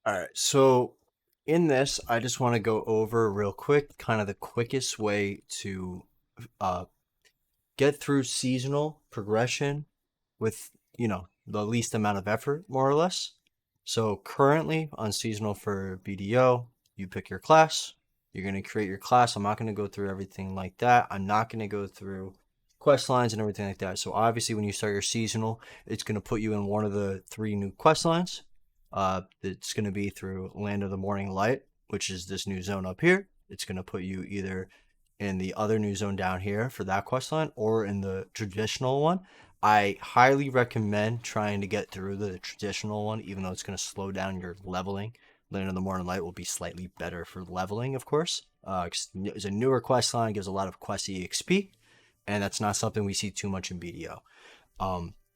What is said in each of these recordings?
All right, so in this, I just want to go over real quick, kind of the quickest way to uh, get through seasonal progression with, the least amount of effort, more or less. So currently on seasonal for BDO, you pick your class. You're going to create your class. I'm not going to go through everything like that. I'm not going to go through quest lines and everything like that. So obviously when you start your seasonal, it's going to put you in one of the three new quest lines. It's going to be through Land of the Morning Light, which is this new zone up here. It's going to put you either in the other new zone down here for that quest line or in the traditional one. I highly recommend trying to get through the traditional one, even though it's going to slow down your leveling. Land of the Morning Light will be slightly better for leveling, of course. It's a newer quest line, gives a lot of quest EXP, and that's not something we see too much in BDO.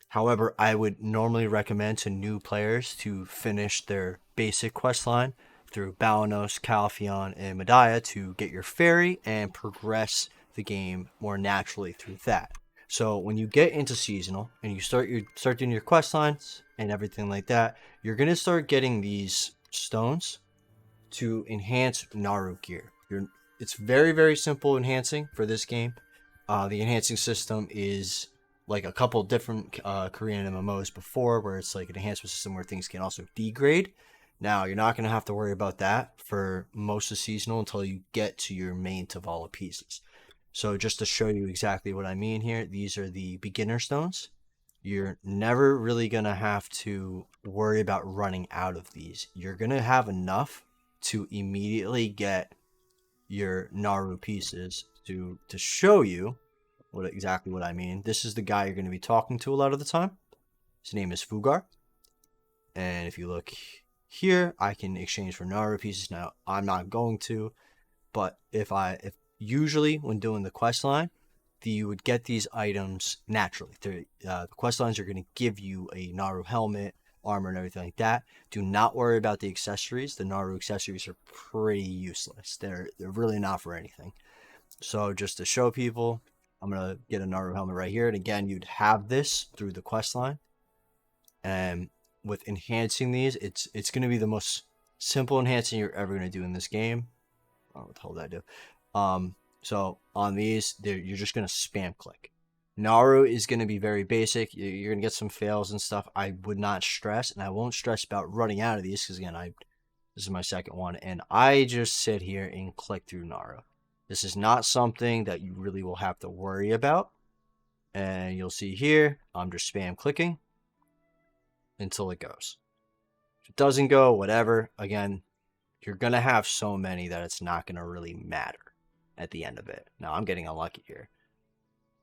However, I would normally recommend to new players to finish their basic quest line through Balanos, Calpheon, and Medaya to get your fairy and progress the game more naturally through that. So when you get into seasonal and you start doing your quest lines and everything like that, you're gonna start getting these stones to enhance Naru gear. It's very simple enhancing for this game. The enhancing system is like a couple different Korean MMOs before, where it's like an enhancement system where things can also degrade. Now you're not going to have to worry about that for most of seasonal until you get to your main Tuvala pieces. So just to show you exactly what I mean here, these are the beginner stones. You're never really going to have to worry about running out of these. You're going to have enough to immediately get your Naru pieces to show you exactly what I mean. This is the guy you're going to be talking to a lot of the time. His name is Fugar. And if you look here, I can exchange for Naru pieces. Now, I'm not going to, but if usually when doing the quest line, you would get these items naturally. The quest lines are going to give you a Naru helmet, armor, and everything like that. Do not worry about the accessories. The Naru accessories are pretty useless. They're really not for anything. So just to show people, I'm going to get a Naru helmet right here. And again, you'd have this through the quest line. And with enhancing these, it's going to be the most simple enhancing you're ever going to do in this game. Oh, what the hell did I do? So on these, you're just going to spam click. Naru is going to be very basic. You're going to get some fails and stuff. I would not stress, and I won't stress about running out of these because, again, this is my second one, and I just sit here and click through Naru. This is not something that you really will have to worry about. And you'll see here, I'm just spam clicking until it goes. If it doesn't go, whatever, again, you're going to have so many that it's not going to really matter at the end of it. Now, I'm getting unlucky here.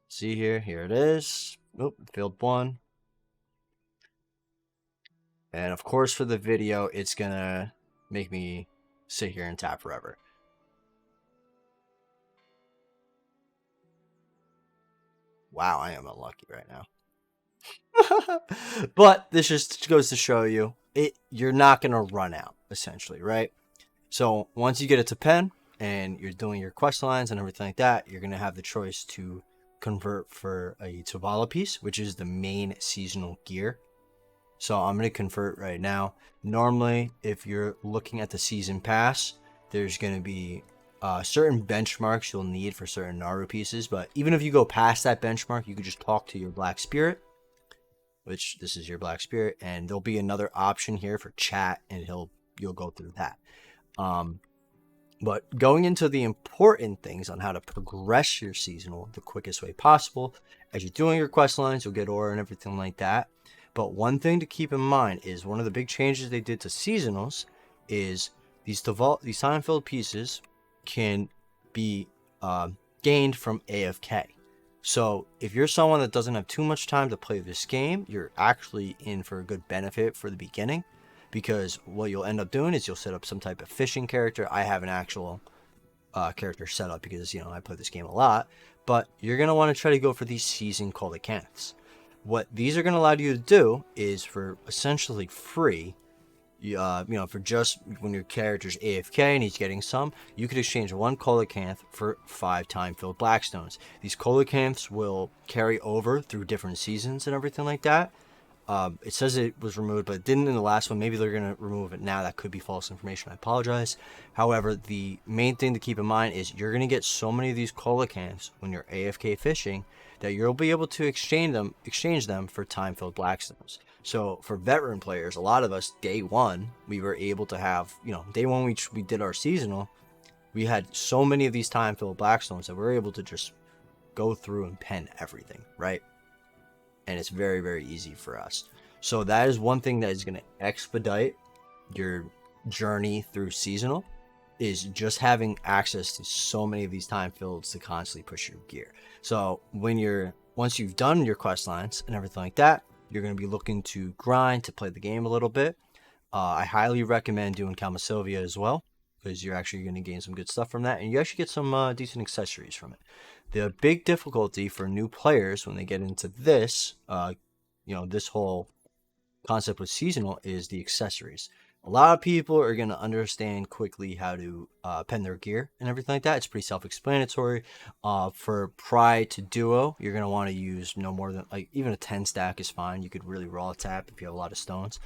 See here, here it is. Nope, failed one. And of course, for the video, it's going to make me sit here and tap forever. Wow, I am unlucky right now. But this just goes to show you, you're not going to run out, essentially, right? So once you get it to pen and you're doing your quest lines and everything like that, you're going to have the choice to convert for a Tuvala piece, which is the main seasonal gear. So I'm going to convert right now. Normally, if you're looking at the season pass, there's going to be certain benchmarks you'll need for certain Naru pieces. But even if you go past that benchmark, you could just talk to your Black Spirit, which this is your Black Spirit, and there'll be another option here for chat, and you'll go through that. But going into the important things on how to progress your seasonal the quickest way possible, as you're doing your quest lines, you'll get aura and everything like that. But one thing to keep in mind is one of the big changes they did to seasonals is these time-filled pieces can be gained from AFK. So if you're someone that doesn't have too much time to play this game, you're actually in for a good benefit for the beginning. Because what you'll end up doing is you'll set up some type of fishing character. I have an actual character set up because, I play this game a lot. But you're going to want to try to go for these season coelacanths. What these are going to allow you to do is for essentially free, for just when your character's AFK and he's getting some, you could exchange one coelacanth for 5 time-filled blackstones. These coelacanths will carry over through different seasons and everything like that. It says it was removed, but it didn't in the last one. Maybe they're going to remove it now. That could be false information. I apologize. However, the main thing to keep in mind is you're going to get so many of these cola cans when you're AFK fishing that you'll be able to exchange them for time-filled blackstones. So for veteran players, a lot of us, day one, we were able to have, day one we did our seasonal, we had so many of these time-filled blackstones that we were able to just go through and pen everything, right? And it's very, very easy for us. So that is one thing that is going to expedite your journey through seasonal, is just having access to so many of these time fields to constantly push your gear. So once you've done your quest lines and everything like that, you're going to be looking to grind to play the game a little bit. I highly recommend doing Sylvia as well, because you're actually going to gain some good stuff from that, and you actually get some decent accessories from it. The big difficulty for new players when they get into this, this whole concept with seasonal, is the accessories. A lot of people are going to understand quickly how to pen their gear and everything like that. It's pretty self-explanatory. For PRI-DUO, you're going to want to use no more than, even a 10 stack is fine. You could really raw tap if you have a lot of stones.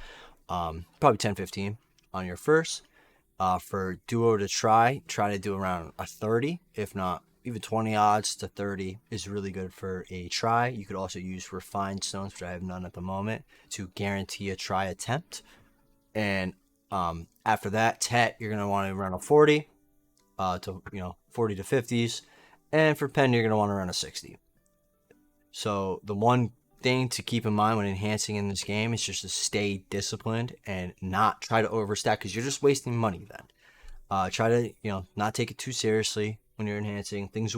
Probably 10, 15 on your first. For duo to try to do around a 30, if not even 20 odds to 30 is really good for a try. You could also use refined stones, which I have none at the moment, to guarantee a try attempt. And after that, TET, you're going to want to run a 40 to 40 to 50s. And for pen, you're going to want to run a 60. So the one thing to keep in mind when enhancing in this game is just to stay disciplined and not try to overstack, because you're just wasting money then. Try to not take it too seriously when you're enhancing. Things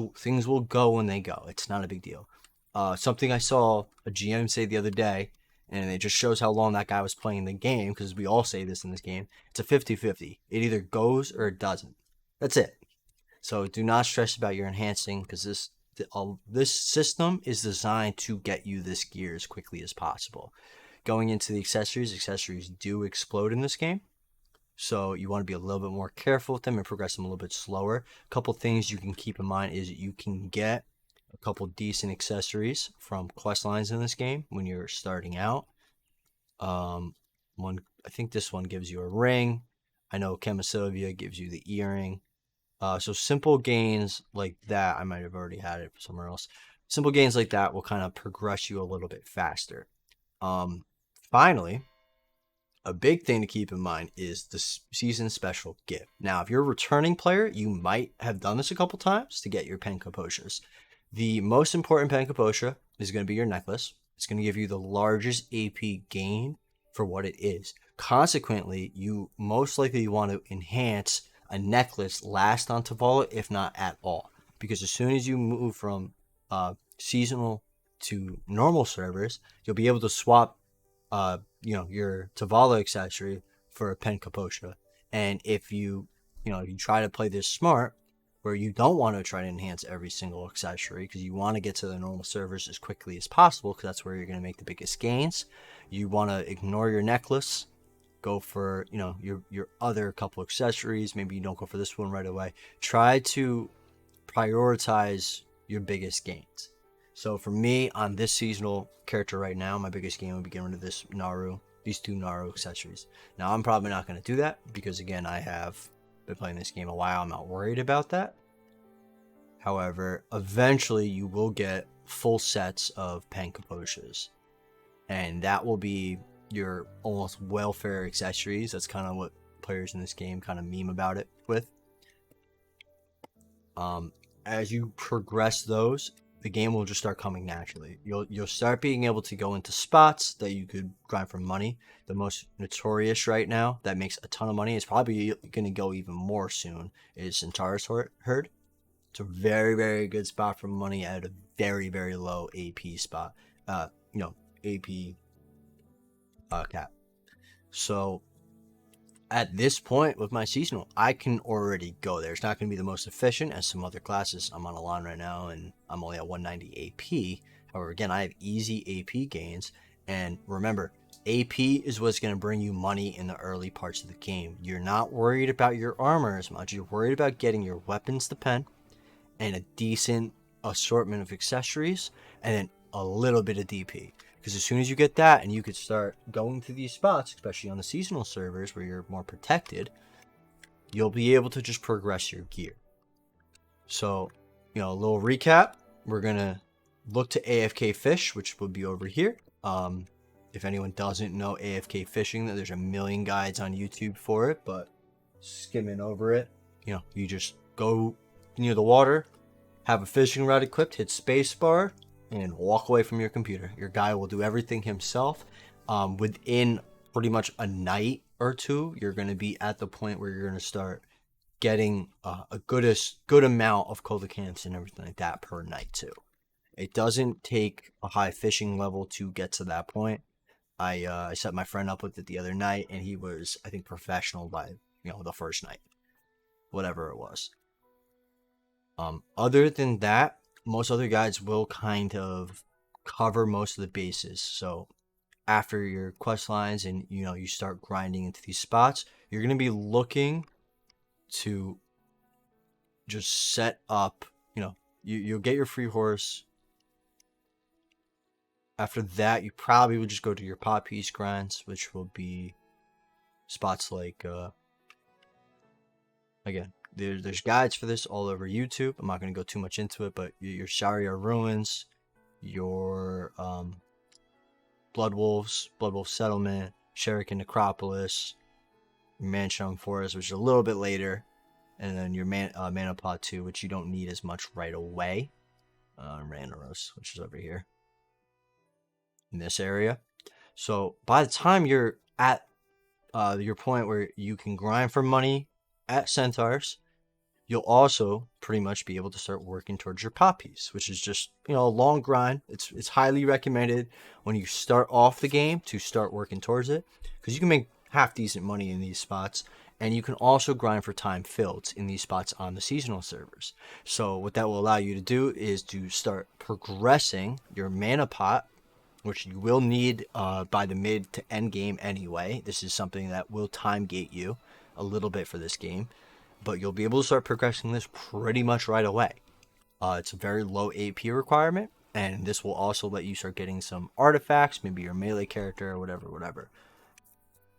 will go when they go. It's not a big deal. Something I saw a GM say the other day, and it just shows how long that guy was playing the game, because we all say this in this game, it's a 50-50. It either goes or it doesn't. That's it. So do not stress about your enhancing, because this system is designed to get you this gear as quickly as possible. Going into the accessories do explode in this game, so you want to be a little bit more careful with them and progress them a little bit slower. A couple things you can keep in mind is you can get a couple decent accessories from quest lines in this game when you're starting out. I think this one gives you a ring. I know Sylvia gives you the earring. So simple gains like that, I might have already had it somewhere else. Simple gains like that will kind of progress you a little bit faster. Finally, a big thing to keep in mind is the season special gift. Now, if you're a returning player, you might have done this a couple times to get your pen kaposhas. The most important pen kaposha is going to be your necklace. It's going to give you the largest AP gain for what it is. Consequently, you most likely want to enhance a necklace last on Tuvala, if not at all, because as soon as you move from seasonal to normal servers, you'll be able to swap your Tuvala accessory for a pen kaposha. And if you try to play this smart, where you don't want to try to enhance every single accessory because you want to get to the normal servers as quickly as possible, because that's where you're going to make the biggest gains. You want to ignore your necklace, go for your other couple accessories. Maybe you don't go for this one right away. Try to prioritize your biggest gains. So for me, on this seasonal character right now, my biggest gain would be getting rid of these two Naru accessories. Now I'm probably not going to do that because, again, I have been playing this game a while. I'm not worried about that. However, eventually you will get full sets of pen kaposhas, and that will be your almost welfare accessories. That's kind of what players in this game kind of meme about it with. As you progress those, the game will just start coming naturally. You'll start being able to go into spots that you could grind for money. The most notorious right now that makes a ton of money, is probably going to go even more soon, is Centaurus Herd. It's a very, very good spot for money at a very, very low AP spot. AP cap. So at this point with my seasonal, I can already go there. It's not going to be the most efficient as some other classes. I'm on a line right now and I'm only at 190 AP. However, again, I have easy AP gains. And remember, AP is what's going to bring you money in the early parts of the game. You're not worried about your armor as much. You're worried about getting your weapons to pen and a decent assortment of accessories, and then a little bit of DP. Because as soon as you get that and you could start going to these spots, especially on the seasonal servers where you're more protected, you'll be able to just progress your gear. So, you know, a little recap. We're going to look to AFK fish, which would be over here. If anyone doesn't know AFK fishing, there's a million guides on YouTube for it, but skimming over it, you know, you just go near the water, have a fishing rod equipped, hit spacebar, and walk away from your computer. Your guy will do everything himself. Within pretty much a night or two, you're going to be at the point where you're going to start getting a good amount of coelacanths and everything like that per night too. It doesn't take a high fishing level to get to that point. I set my friend up with it the other night, and he was, I think, professional by, you know, the first night, whatever it was. Other than that, most other guides will kind of cover most of the bases. So after your quest lines and, you know, you start grinding into these spots, you're going to be looking to just set up, you know, you'll get your free horse. After that, you probably would just go to your pot piece grinds, which will be spots like, again, there's guides for this all over YouTube. I'm not going to go too much into it, but your Sharia Ruins, your Blood Wolf Settlement, Shuriken Necropolis, Manchung Forest, which is a little bit later, and then your Mana Pot 2, which you don't need as much right away, Ranaros, which is over here in this area. So by the time you're at your point where you can grind for money at Centaurs, you'll also pretty much be able to start working towards your pot piece, which is just, you know, a long grind. It's highly recommended when you start off the game to start working towards it, because you can make half decent money in these spots, and you can also grind for time filled in these spots on the seasonal servers. So what that will allow you to do is to start progressing your mana pot, which you will need by the mid to end game anyway. This is something that will time gate you a little bit for this game, but you'll be able to start progressing this pretty much right away. It's a very low AP requirement, and this will also let you start getting some artifacts, maybe your melee character or whatever.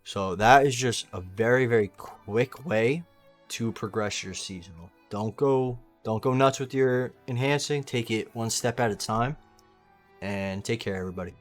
So that is just a very, very quick way to progress your seasonal. Don't go nuts with your enhancing. Take it one step at a time, and take care, everybody.